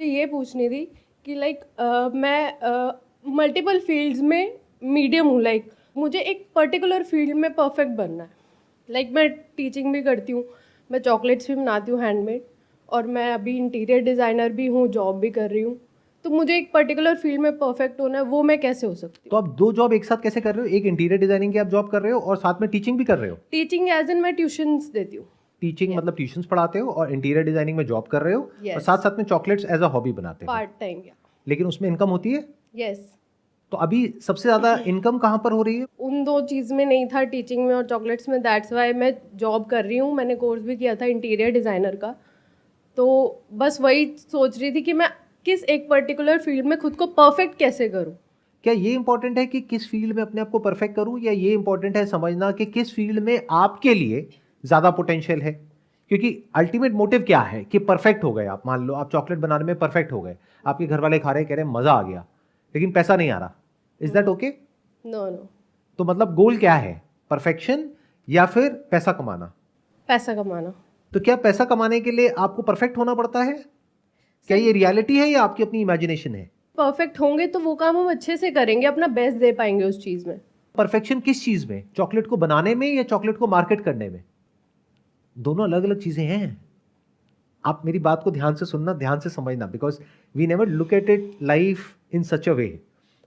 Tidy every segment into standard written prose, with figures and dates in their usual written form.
ये पूछनी थी कि लाइक मैं मल्टीपल फील्ड्स में मीडियम हूँ। लाइक मुझे एक पर्टिकुलर फील्ड में परफेक्ट बनना है। लाइक मैं टीचिंग भी करती हूँ, मैं चॉकलेट्स भी बनाती हूँ हैंडमेड, और मैं अभी इंटीरियर डिज़ाइनर भी हूँ, जॉब भी कर रही हूँ। तो मुझे एक पर्टिकुलर फील्ड में परफेक्ट होना है, वो मैं कैसे हो सकती तो हूँ? आप 2 जॉब एक साथ कैसे कर रहे हो? एक इंटीरियर डिजाइनिंग की आप जॉब कर रहे हो और साथ में टीचिंग भी कर रहे हो। टीचिंग एज इन मैं ट्यूशंस देती हूँ। Teaching Yeah. मतलब ट्यूशंस पढ़ाते हो और इंटीरियर डिजाइनिंग में जॉब कर रहे हो और Yes. साथ साथ में चॉकलेट्स एज अ हॉबी बनाते हो। Part time. या लेकिन उसमें इनकम होती है। यस। तो अभी सबसे ज्यादा इनकम कहाँ पर हो रही है? उन दो चीज़ में नहीं था, टीचिंग में और चॉकलेट्स में। दैट्स वाई मैं जॉब कर रही हूँ। मैंने कोर्स भी किया था इंटीरियर डिज़ाइनर का। तो बस वही सोच रही थी कि मैं किस एक पर्टिकुलर फील्ड में खुद को परफेक्ट कैसे करूँ। क्या ये इंपॉर्टेंट है कि किस फील्ड में अपने आप को परफेक्ट करूं, या ये इंपॉर्टेंट है समझना कि किस फील्ड में आपके लिए ज्यादा पोटेंशियल है? क्योंकि अल्टीमेट मोटिव क्या है कि परफेक्ट हो गए आप। मान लो आप चॉकलेट बनाने में परफेक्ट हो गए, आपके घर वाले खा रहे, कह रहे मजा आ गया, लेकिन पैसा नहीं आ रहा। Is that okay? No no. तो मतलब गोल क्या है, परफेक्शन या फिर पैसा कमाना? पैसा कमाना। तो क्या पैसा कमाने के लिए आपको परफेक्ट होना पड़ता है? क्या ये रियलिटी है या आपकी अपनी इमेजिनेशन है? परफेक्ट होंगे तो वो काम हम अच्छे से करेंगे, अपना बेस्ट दे पाएंगे उस चीज़ में। परफेक्शन किस चीज में? चॉकलेट को बनाने में या चॉकलेट को मार्केट करने में? दोनों अलग अलग चीजें हैं। आप मेरी बात को ध्यान से सुनना, ध्यान से समझना, because we never look at it life in such a way.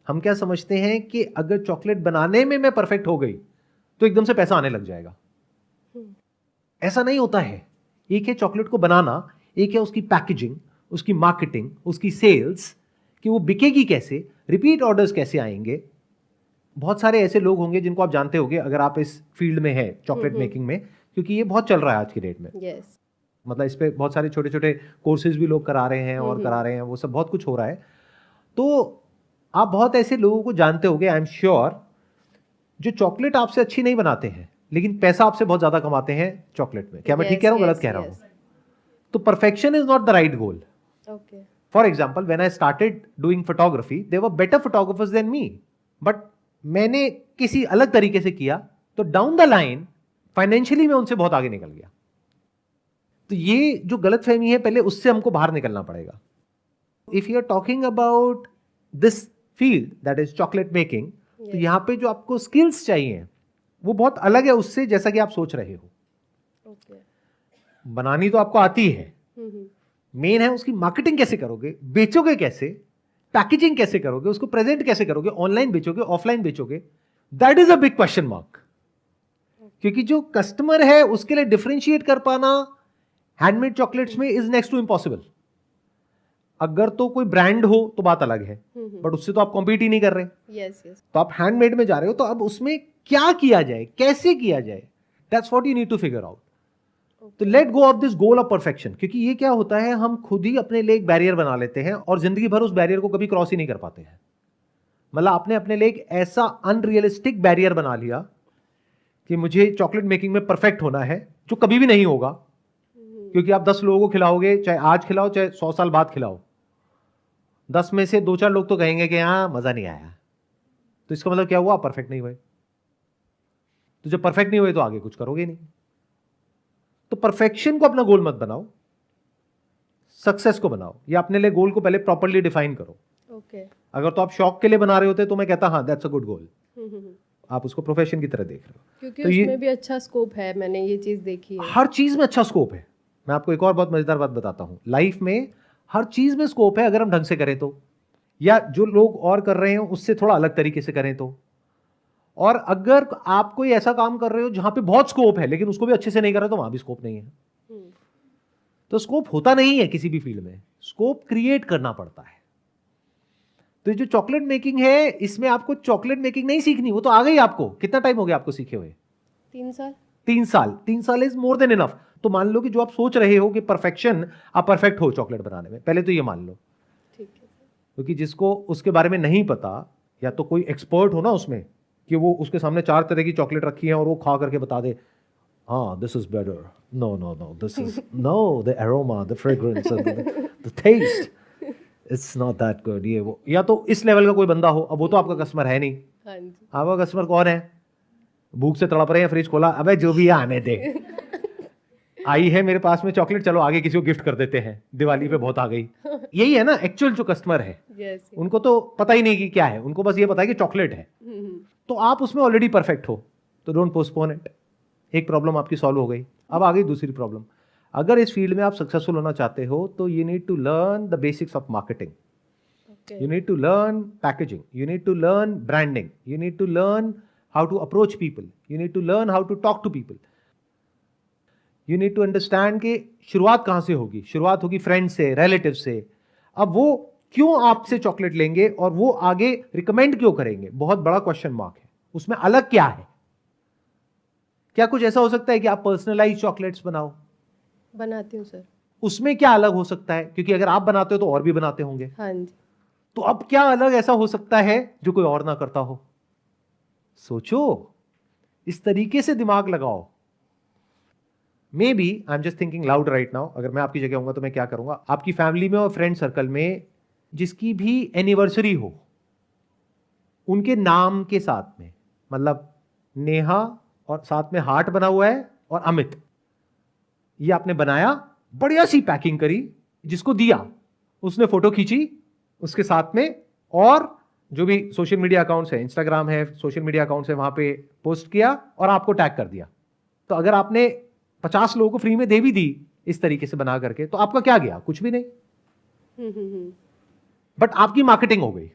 हम क्या समझते हैं कि अगर चॉकलेट बनाने में मैं परफेक्ट हो गई तो एकदम से पैसा आने लग जाएगा। ऐसा नहीं होता है। एक है चॉकलेट को बनाना, एक है उसकी पैकेजिंग, उसकी मार्केटिंग, उसकी सेल्स, कि वो बिकेगी कैसे, रिपीट ऑर्डर्स कैसे आएंगे। बहुत सारे ऐसे लोग होंगे जिनको आप जानते होंगे अगर आप इस फील्ड में है चॉकलेट मेकिंग में, क्योंकि ये बहुत चल रहा है आज की डेट में। यस। मतलब इस पे बहुत सारे छोटे छोटे कोर्सेज भी लोग करा रहे हैं और करा रहे हैं, वो सब बहुत कुछ हो रहा है। तो आप बहुत ऐसे लोगों को जानते होंगे, आई एम श्योर, जो चॉकलेट आपसे अच्छी नहीं बनाते हैं लेकिन पैसा आपसे बहुत ज्यादा कमाते हैं चॉकलेट में। क्या मैं ठीक कह रहा हूँ, गलत कह रहा हूँ? तो perfection is not the right goal. Okay. For example, when I started doing photography, there were better photographers than me, but मैंने किसी अलग तरीके से किया, तो डाउन द लाइन फाइनेंशियली मैं उनसे बहुत आगे निकल गया। तो ये जो गलत फहमी है, पहले उससे हमको बाहर निकलना पड़ेगा। If you are talking about this field that is chocolate making, तो यहां पे जो आपको स्किल्स चाहिए वो बहुत अलग है उससे जैसा कि आप सोच रहे हो। ओके। बनानी तो आपको आती है, मेन है उसकी मार्केटिंग कैसे करोगे, बेचोगे कैसे, पैकेजिंग कैसे करोगे, उसको प्रेजेंट कैसे करोगे, ऑनलाइन बेचोगे, ऑफलाइन बेचोगे, that is a big question mark. क्योंकि जो कस्टमर है उसके लिए डिफरेंशिएट कर पाना हैंडमेड चॉकलेट्स में इज नेक्स्ट टू इम्पॉसिबल। अगर तो कोई ब्रांड हो तो बात अलग है, बट उससे तो आप कॉम्पीट ही नहीं कर रहे। Yes yes. तो आप हैंडमेड में जा रहे हो, तो अब उसमें क्या किया जाए, कैसे किया जाए, that's what you need to figure out. तो let go of this goal of perfection, क्योंकि ये क्या होता है, हम खुद ही अपने लिए एक बैरियर बना लेते हैं और जिंदगी भर उस बैरियर को कभी क्रॉस ही नहीं कर पाते हैं। मतलब आपने अपने लिए एक ऐसा अनरियलिस्टिक बैरियर बना लिया कि मुझे चॉकलेट मेकिंग में परफेक्ट होना है, जो कभी भी नहीं होगा। क्योंकि आप 10 लोगों को खिलाओगे, चाहे आज खिलाओ चाहे 100 साल बाद खिलाओ, 10 में से 2-4 लोग तो कहेंगे कि हाँ मजा नहीं आया। तो इसका मतलब क्या हुआ, आप परफेक्ट नहीं हुए। तो जब परफेक्ट नहीं हुए तो आगे कुछ करोगे नहीं। तो परफेक्शन को अपना गोल मत बनाओ, सक्सेस को बनाओ, या अपने लिए गोल को पहले प्रॉपर्ली डिफाइन करो। ओके। अगर तो आप शौक के लिए बना रहे होते तो मैं कहता हाँ दैट्स अ गुड गोल, आप उसको प्रोफेशन की तरह देख रहे हो। क्योंकि तो उसमें भी अच्छा स्कोप है, मैंने ये चीज देखी है। हर चीज में अच्छा स्कोप है। मैं आपको एक और बहुत मजेदार बात बताता हूं, लाइफ में हर चीज में स्कोप है अगर हम ढंग से करें तो, या जो लोग और कर रहे हैं उससे थोड़ा अलग तरीके से करें तो। और अगर आप कोई ऐसा काम कर रहे हो जहां पे बहुत स्कोप है लेकिन उसको भी अच्छे से नहीं कर रहे तो वहां भी स्कोप नहीं है। तो स्कोप होता नहीं है किसी भी फील्ड में, स्कोप क्रिएट करना पड़ता है। तो जो चॉकलेट मेकिंग है, इसमें आपको चॉकलेट मेकिंग नहीं सीखनी, वो तो आ गई आपको। कितना टाइम हो गया आपको सीखे हुए? 3 साल। 3 साल। 3 साल इज मोर देन इनफ। तो मान लो कि जो आप सोच रहे हो कि परफेक्शन, आप परफेक्ट हो चॉकलेट बनाने में, पहले तो ये मान लो। ठीक है। क्योंकि जिसको उसके बारे में नहीं पता, या तो कोई एक्सपर्ट हो ना उसमें, कि वो उसके सामने 4 तरह की चॉकलेट रखी है और वो खा करके बता दे हाँ this is better, no no no this is no, the aroma, the fragrance, the taste, it's not that good, ये वो। या तो इस लेवल का कोई बंदा हो, अब वो तो आपका कस्टमर है नहीं। हाँ जी। आपका कस्टमर कौन है? भूख से तड़प रहे हैं, फ्रिज खोला, अबे जो भी है आने दे। आई है मेरे पास में चॉकलेट, चलो आगे किसी को गिफ्ट कर देते हैं, दिवाली पे बहुत आ गई। यही है ना एक्चुअल जो कस्टमर है। yes, उनको तो पता ही नहीं कि क्या है, उनको बस ये पता है कि चॉकलेट है। तो आप उसमें ऑलरेडी परफेक्ट हो, तो डोंट पोस्टपोन इट। एक प्रॉब्लम आपकी सॉल्व हो गई। अब आ गई दूसरी प्रॉब्लम। अगर इस फील्ड में आप सक्सेसफुल होना चाहते हो तो you need to learn the basics of marketing, okay. you need to learn packaging, you need to learn branding, you need to learn how to approach people, you need to learn how to talk to people, you need to understand कि शुरुआत कहाँ से होगी। शुरुआत होगी friend से, relative से। अब वो क्यों आपसे चॉकलेट लेंगे और वो आगे रिकमेंड क्यों करेंगे, बहुत बड़ा क्वेश्चन मार्क है। उसमें अलग क्या है? क्या कुछ ऐसा हो सकता है कि आप पर्सनलाइज चॉकलेट्स बनाओ? बनाती हूँ सर। उसमें क्या अलग हो सकता है? क्योंकि अगर आप बनाते हो तो और भी बनाते होंगे। हाँ जी। तो अब क्या अलग ऐसा हो सकता है जो कोई और ना करता हो? सोचो, इस तरीके से दिमाग लगाओ। Maybe I am just thinking loud right now. अगर मैं आपकी जगह होऊंगा तो मैं क्या करूंगा, आपकी फैमिली में और फ्रेंड सर्कल में जिसकी भी एनिवर्सरी हो, उनके नाम के साथ में, मतलब नेहा और साथ में हार्ट बना हुआ है और अमित, ये आपने बनाया, बढ़िया सी पैकिंग करी, जिसको दिया उसने फोटो खींची उसके साथ में, और जो भी सोशल मीडिया अकाउंट्स है, इंस्टाग्राम है, सोशल मीडिया अकाउंट्स है, वहां पे पोस्ट किया और आपको टैग कर दिया। तो अगर आपने 50 लोगों को फ्री में दे भी दी इस तरीके से बना करके, तो आपका क्या गया? कुछ भी नहीं। बट आपकी मार्केटिंग हो गई,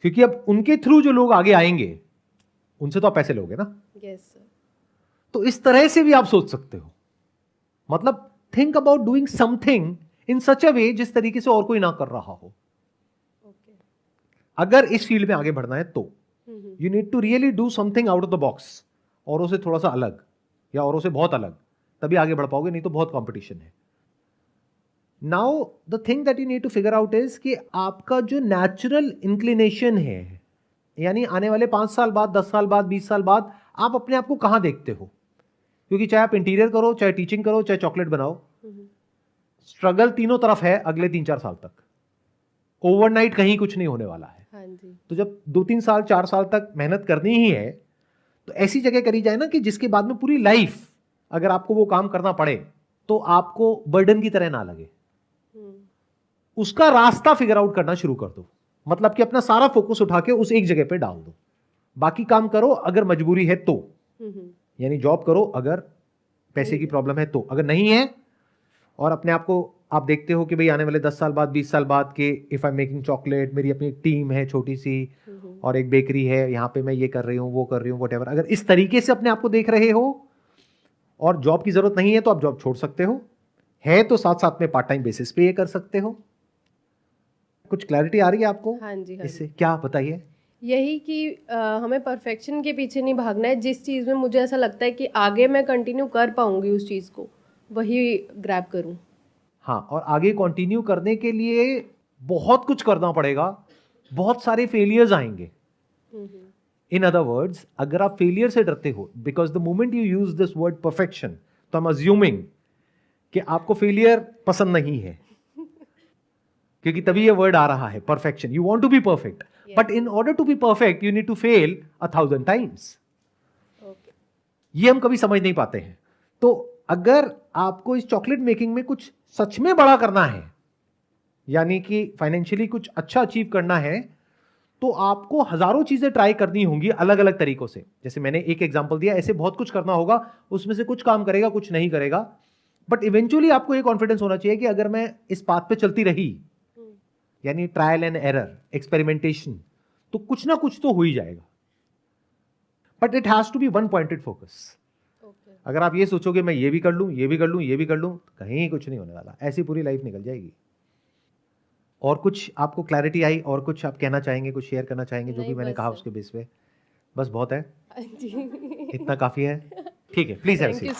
क्योंकि अब उनके थ्रू जो लोग आगे आएंगे उनसे तो आप पैसे लोगे ना। Yes sir. तो इस तरह से भी आप सोच सकते हो। मतलब think about doing something in such a way जिस तरीके से और कोई ना कर रहा हो। okay. अगर इस फील्ड में आगे बढ़ना है तो you need to really do something out of the box, औरों से थोड़ा सा अलग या औरों से बहुत अलग, तभी आगे बढ़ पाओगे, नहीं तो बहुत कंपटीशन है। Now the thing that you need to figure out is कि आपका जो नेचुरल इंक्लिनेशन है, यानी आने वाले 5 साल बाद, 10 साल बाद, 20 साल बाद आप अपने आप को कहां देखते हो? क्योंकि चाहे आप इंटीरियर करो, चाहे टीचिंग करो, चाहे चॉकलेट बनाओ, स्ट्रगल तीनों तरफ है अगले 3-4 साल तक। ओवरनाइट कहीं कुछ नहीं होने वाला है। हाँ जी। तो जब 2-3 साल 4 साल तक मेहनत करनी ही है, तो ऐसी जगह करी जाए ना कि जिसके बाद में पूरी लाइफ अगर आपको वो काम करना पड़े तो आपको बर्डन की तरह ना लगे। उसका रास्ता फिगर आउट करना शुरू कर दो। मतलब कि अपना सारा फोकस उठा के उस एक जगह पे डाल दो। बाकी काम करो अगर मजबूरी है तो, यानी जॉब करो अगर पैसे की प्रॉब्लम है तो, अगर नहीं है और अपने आप को आप देखते हो कि भाई आने वाले 10 साल बाद, 20 साल बाद के if I am making chocolate, मेरी अपनी एक टीम है छोटी सी और एक बेकरी है, यहाँ पे मैं ये कर रही हूँ, वो कर रही हूँ, व्हाटएवर, अगर इस तरीके से अपने आप को देख रहे हो और जॉब की जरूरत नहीं है तो आप जॉब छोड़ सकते हो, है तो साथ साथ में पार्ट टाइम बेसिस पे ये कर सकते हो। कुछ क्लैरिटी आ रही है आपको? हाँ जी। हाँ इससे क्या बताइए? यही कि हमें परफेक्शन के पीछे नहीं भागना है। जिस चीज़ में मुझे ऐसा लगता है कि आगे मैं कंटिन्यू कर पाऊंगी उस चीज़ को, वही ग्रैब करूं। हाँ, और आगे कंटिन्यू करने के लिए बहुत कुछ करना पड़ेगा, बहुत सारे फेलियर्स आएंगे। इन अदर वर्ड्स, अगर आप फेलियर से डरते हो, because the moment you use this word perfection, तो आई एम अज्यूमिंग कि आपको फेलियर पसंद नहीं है, क्योंकि तभी ये वर्ड आ रहा है perfection. You want to be perfect, but in order to be perfect you need to fail 1000 times. ये हम कभी समझ नहीं पाते हैं। तो अगर आपको इस चॉकलेट मेकिंग में कुछ सच में बड़ा करना है, यानी कि फाइनेंशियली कुछ अच्छा अचीव करना है, तो आपको हजारों चीजें ट्राई करनी होंगी अलग अलग तरीकों से। जैसे मैंने एक एग्जांपल दिया, ऐसे बहुत कुछ करना होगा, उसमें से कुछ काम करेगा, कुछ नहीं करेगा, बट इवेंचुअली आपको ये कॉन्फिडेंस होना चाहिए कि अगर मैं इस पाथ पे चलती रही, यानी ट्रायल एंड एरर, एक्सपेरिमेंटेशन, तो कुछ ना कुछ तो हो ही जाएगा। But it has to be one pointed focus. अगर आप ये सोचोगे मैं ये भी कर लूं, ये भी कर लूं, ये भी कर लूं, तो कहीं कुछ नहीं होने वाला, ऐसी पूरी लाइफ निकल जाएगी। और कुछ आपको क्लैरिटी आई, और कुछ आप कहना चाहेंगे, कुछ शेयर करना चाहेंगे जो भी मैंने कहा उसके बेस पे? बस बहुत है, इतना काफी है, ठीक है, प्लीज हैव अ सीट।